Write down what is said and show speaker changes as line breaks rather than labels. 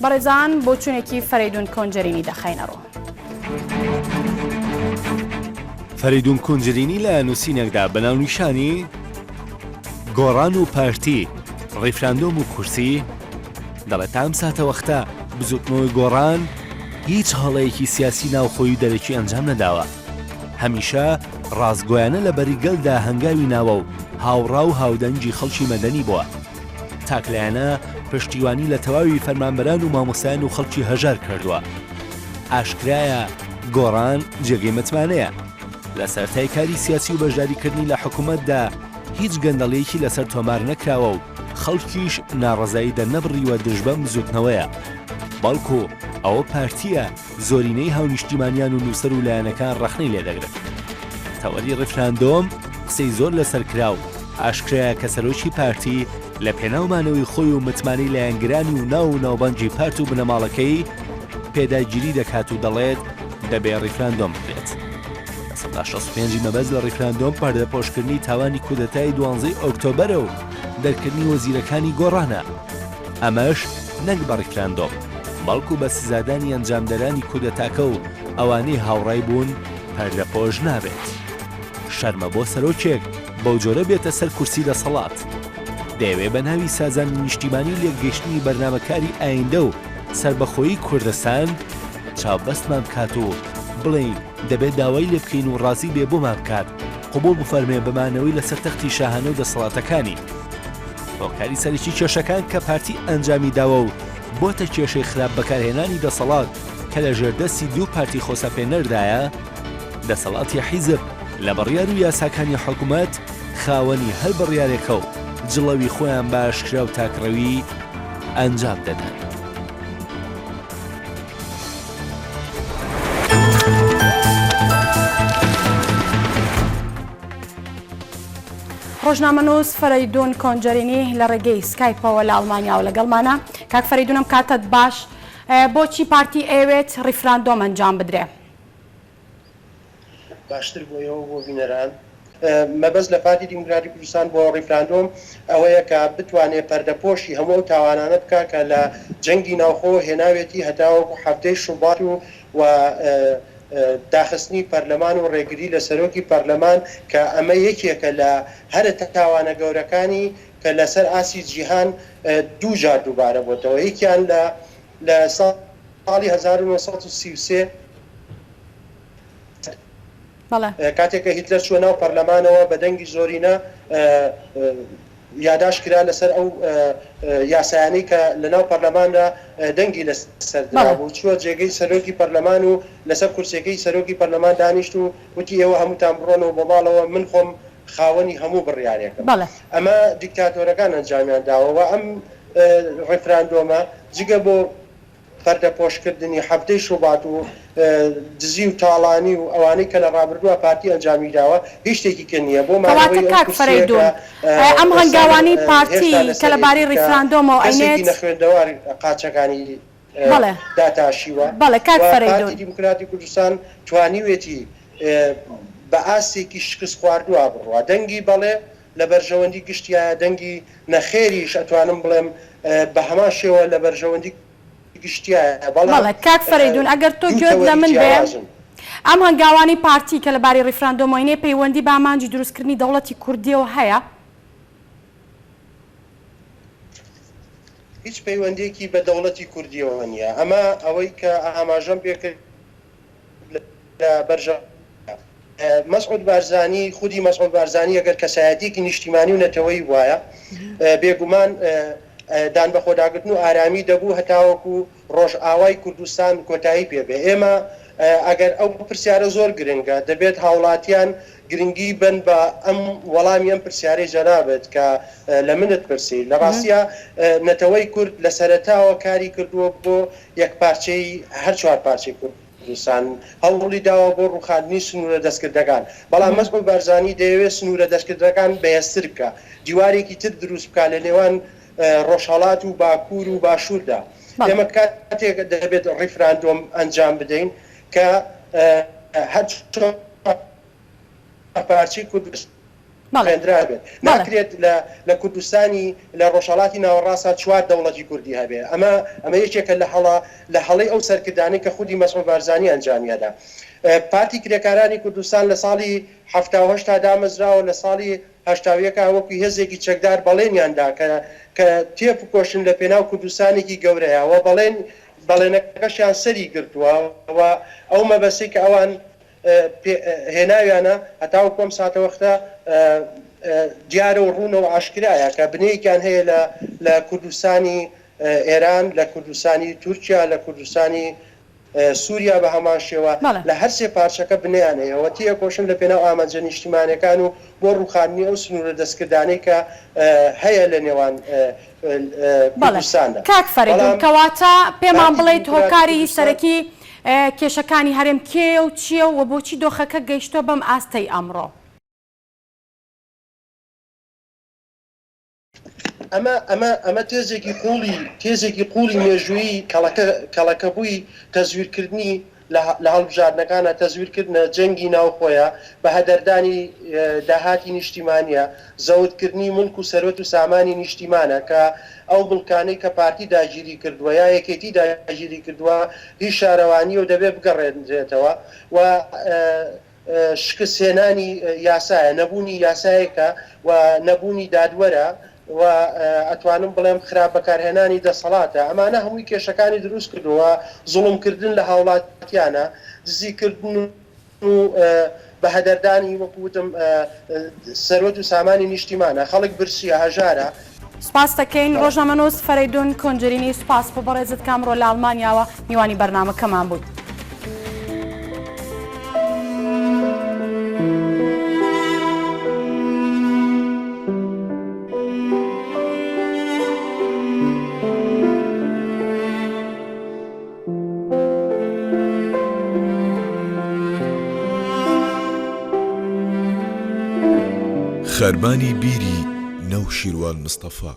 بەڕێزان بۆ چوونێکی فەریدون کۆنجەرینی دەخەینەڕۆ.
فەریدون کۆنجەرینی لە نووسینێکدا بەناونیشانی گۆڕان و پارتی ڕێفراندۆم و کورسی دەڵێت ئەم ساتە وەختە بزوتنەوەی گۆڕان هیچ هەڵەیەکی سیاسی ناوخۆی و دەرەکی ئەنجام نەداوە. هەمیشە ڕاستگۆیانە لە بەریگەلدا هەنگاوی ناوە و هاوڕا و هاودەنگی خەڵکی مەدەنی بووە. تاکلایانە پشتیوانی لە تەواوی فەرمانبەران و مامۆستایان و خەڵکی هەژار کردووە. ئاشکرایە گۆڕان جێگەی متمانەیە. لە سەرەتای کاری سیاسی و بەشداریکردنی لە حکوومەتدا هیچ گەندەڵەیەکی لەسەر تۆمار نەکراوە و خەڵکیش ناڕەزایی دەرنەبڕیوە دژبەم زوتنەوەیە. بەڵکو ئەوە پارتیە زۆرینەی هاونیشتیمانیان و نووسەر و لایەنەکان ڕەخنەی لێدەگرێت. تەوەری ڕێفراندۆم قسەی زۆر لەسەر کراو ئاشکرایە کە سەرۆکی پارتی لە پێناومانەوەی خۆی و متمانەی لایەنگرانی و ناو و ناوبانجی پارت و بنەماڵەکەی پێداگیری دەکات و دەڵێت دەبێ ڕێفراندۆم بکرێت. 1965 مەبەست لە ڕێفراندۆم پەردەپۆشکردنی تاوانی کودەتای 12 ئۆکتۆبەرە و دەرکردنی وەزیرەکانی گۆڕانە. ئەمەش نەک بە ڕێفراندۆم بەڵکو بە سزادانی ئەنجامدەرانی کودەتاکە و ئەوانەی هاوڕای بوون پەردەپۆش نابێت. شەرمە بۆ سەرۆکێک بەو جۆرە بێتە سەر کورسی دەسەڵات. دەیەوێ بە ناوی سازانی نیشتیمانی لێکگەشتنی بەرنامەکاری ئایندە و سربەخۆیی کوردستان چاوبەستمان بکات و بڵین دەبێت داوای لێ بکەین و ڕازی بێ بۆمان بکات قبول بفەرمێ بمانەوەی لەسەر تەختی شاهانە و دەسەڵاتەکانی. هۆکاری سەرەکی کێشەکان کە پارتی ئەنجامی داوە و بۆتە کێشەی خراپ بەکارهێنانی دەسەڵات کە لە ژێردەستی دوو پارتی خۆسەپێنەردایە دەسەڵاتی حیزب لە بڕیار و یاساکانی حکوومەت خاوەنی هەر بڕیارێکە و جڵەوی خۆیان باشکرا و تاکڕەوی ئەنجام دەدەن.
ڕۆژنامەنووس فەریدون کۆنجەرینی لە ڕێگەی سکایپەوە لە ئەڵمانیا و لەگەڵمانە. کاک فەریدونم کاتت باش، بۆچی پارتی ئەوێت ڕیفراندۆم ئەنجام بدرێ؟
باشتر بۆیەوە بۆ بینەران مەبەست لە پارتی دیموکراتی کوردستان بۆ ڕیفراندۆم ئەوەیە کە بتوانێت پەردەپۆشی هەموو تاوانانە بکە کە لە جەنگی ناوخۆ هێناوێتی هەتاوەکو هەفتەی شوبات و داخستنی پەرلەمان و ڕێگری لە سەرۆکی پەرلەمان کە ئەمە یەکێکە لە هەرە تاوانە گەورەکانی کە لەسەر ئاسی جیهان دوو جار دووبارە بۆتەوە. یەکیان لە ساڵی 1933 کاتێککە هیتلەر چوە ناو پەرلەمانەوە بە دەنگی زۆرینە یاداش کرا لەسەر ئەو یاسایانەی کە لە ناو پەرلەماندا دەنگی لەسەردرا بوو، چووە جێگەی سەرۆکی پەرلەمان و لەسەر کورسەکەی سەرۆکی پەرلەمان دانیشت و وتی ئێوە هەمووتان بڕۆنەوە بەڵاڵەوە من خۆم خاوەنی هەموو بڕیارێکم. ئەمە دیکتاتۆرەکان ئەنجامیان داوەوە. ئەم ڕێفراندۆمە جگە بۆ پەردەپۆشکردنی هەفتەی شوبات و دزی و تاڵانی و ئەوانەی کە لە ڕابردووە پارتی ئەنجامی داوە هیچ شتێکی کە نییە بۆ
کاک فەریدون ئەم هەنگاوانی پارتی کە لەبارەی ڕیفراندۆمەوە ئەینێت
نەخوێندەواری قاچەکانی داتاشیوە.
بەڵێ کاک فەریدون
پارتی دیموکراتی کوردستان توانیوێتی بە ئاستێکی شکست خواردووە بڕوە دەنگی بەڵێ لە بەرژەوەندی گشتیایە دەنگی نەخێریش ئەتوانم بڵێم بە هەمان شێوە لە بەرژەوەندی
بەڵێ کاک فەریدون ئەگەر تۆ گوێت لە من بێ ئەم هەنگاوانی پارتی کە لەبارەی ڕیفراندۆمەوەینێ پەیوەندی بە ئامانجی دروستکردنی دەوڵەتی کوردیەوە هەیە؟
هیچ پەیوەندێکی بە دەوڵەتی کوردیەوە نییە. ئەمە ئەوەی کە ئاماژەم پێکرد لە بەرژە مەسعود بارزانی خودی مەسعود بارزانی ئەگەر کەسایەتێکی نیشتیمانی و نەتەوەی وایە بێگومان دان بە خۆداگرتن و ئارامی دەبوو هەتاوەکو ڕۆژ ئاوای کوردستان کۆتایی پێبێ. ئێمە ئەگەر ئەو پرسیارە زۆر گرنگە دەبێت هاوڵاتیان گرنگی بن بە ئەم وەڵامی ئەم پرسیارەی جەنابێت کە لە منت پرسی. لە ڕاستیە نەتەوەی کورد لە سەرەتاوە کاری کردووە بۆ یەک پارچەی هەر چوار پارچەی کوردستان هەوڵی داوە بۆ ڕووخاندنی سنوورە دەستکردەکان. بەڵام مەسعود بارزانی دەیەوێت سنوورە دەستکردەکان بەهێزتر بکە، دیوارێکی تر دروست بکە لە نێوان ڕۆژهەڵات و باکوور و باشووردا. ئێمە کاتێک دەبێت ڕیفراندۆم ئەنجام بدەین کە هەر پارچەی کوردستان خوێندرا بێت ناکرێت لە کوردستانی لە ڕۆژهەڵاتی ناوەڕاستە 4 دەوڵەتی کوردی هەبێ ئەمە یەکێکە لە هەڵەی ئەو سەرکردانەی کە خودی مەسعود بارزانی ئەنجامیەدا. پارتی کرێکارانی کوردستان لە ساڵی 1970 دامەزراوە لە ساڵی 1970 وەکوی هێزێکی چەکدار بەڵێنیاندا کە تێپکۆشن لە پێناو کوردستانێکی گەورەیە و بەڵێنەکەشیان سەری گرتووە و ئەو مەبەسەی کە ئەوان هێناویانە هەتاو کۆم ساتەوەختە دیارە و ڕوونەوە ئاشکرایە کە بنەیەکیان هەیە لە کوردستانی ئێران، لە کوردستانی تورکیا، لە کوردستانی سووریا بە هەمان شێوە لە هەر سێ پارچەکە بنیانەیەوە تیە کۆشن لە پێناو ئامانجە نیشتیمانەکان و بۆ ڕووخاندنی ئەو سنوورە دەستکردانەی کە هەیە لە نێوان کوردستاندا.
کاک فەریدون کەواتە پێمان بڵێیت هۆکاری سەرەکی کێشەکانی هەرێم کێ و چییە و بۆچی دۆخەکە گەیشتۆ بەم ئاستەی ئەمڕۆ؟
ئەمە تێزێکی قوڵی مێژووی کەڵەکەبووی تەزویرکردنی لە هەڵبژاردنەکانە تەزویرکردنە جەنگی ناوخۆیە بە هەدەردانی داهاتی نیشتیمانیە، زەوتکردنی ملک و سەرۆت و سامانی نیشتیمانە کە ئەو بڵکانەی کە پارتی داگیری کردووە یا یەکێتی داگیری کردووە هیچ شارەوانی و دەبێت بگەڕێنرێتەوە و شکستهێنانی یاسایە، نەبوونی یاسایەکە و نەبوونی دادوەرە و ئەتوانم بڵێم خراپ بەکارهێنانی دەسەڵاتە. ئەمانە هەمووی کێشەکانی دروست کردووە، زوڵمکردن لە هاوڵاتیانە، دزیکردن و بە هەدەردانی وەکوتم سەرۆت و سامانی نیشتیمانە، خەڵک برسیە هەژارە.
سپاس دەکەین ڕۆژنامەنووس فەریدون کۆنجەرینی، سپاس بۆ بەڕێزت کامڕۆ لە ئەڵمانیاوە میوانی بەرنامەکەمان بوویت.
خەرمانی بیری نەوشیروان مستەفا.